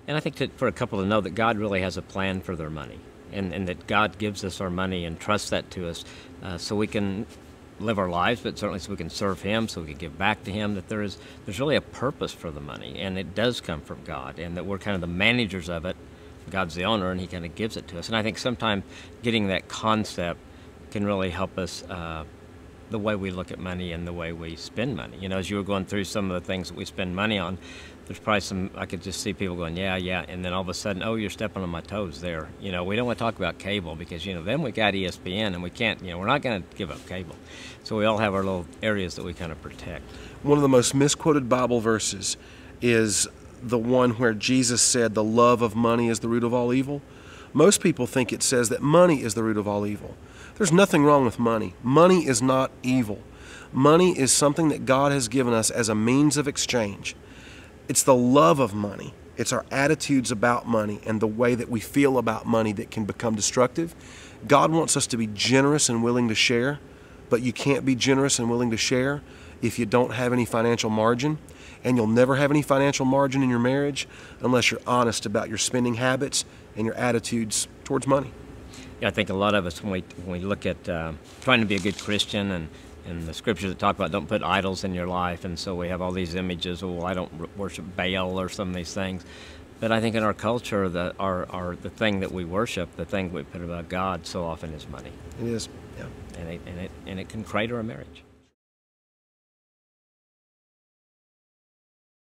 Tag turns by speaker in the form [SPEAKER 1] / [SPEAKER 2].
[SPEAKER 1] And I think that for a couple to know that God really has a plan for their money, and that God gives us our money and trusts that to us, so we can live our lives, but certainly so we can serve Him, so we can give back to Him. That there's really a purpose for the money, and it does come from God, and that we're kind of the managers of it. God's the owner, and He kind of gives it to us. And I think sometimes getting that concept can really help us. The way we look at money and the way we spend money. You know, as you were going through some of the things that we spend money on, there's probably I could just see people going, yeah, yeah, and then all of a sudden, oh, you're stepping on my toes there. You know, we don't want to talk about cable because, you know, then we got ESPN and we can't, you know, we're not going to give up cable. So we all have our little areas that we kind of protect.
[SPEAKER 2] One of the most misquoted Bible verses is the one where Jesus said the love of money is the root of all evil. Most people think it says that money is the root of all evil. There's nothing wrong with money. Money is not evil. Money is something that God has given us as a means of exchange. It's the love of money. It's our attitudes about money and the way that we feel about money that can become destructive. God wants us to be generous and willing to share, but you can't be generous and willing to share if you don't have any financial margin. And you'll never have any financial margin in your marriage unless you're honest about your spending habits and your attitudes towards money.
[SPEAKER 1] Yeah, I think a lot of us, when we look at trying to be a good Christian, and the scriptures that talk about don't put idols in your life, and so we have all these images, well, I don't worship Baal or some of these things. But I think in our culture, the thing that we worship, the thing we put above God so often is money.
[SPEAKER 2] It is, yeah.
[SPEAKER 1] And it can crater a marriage.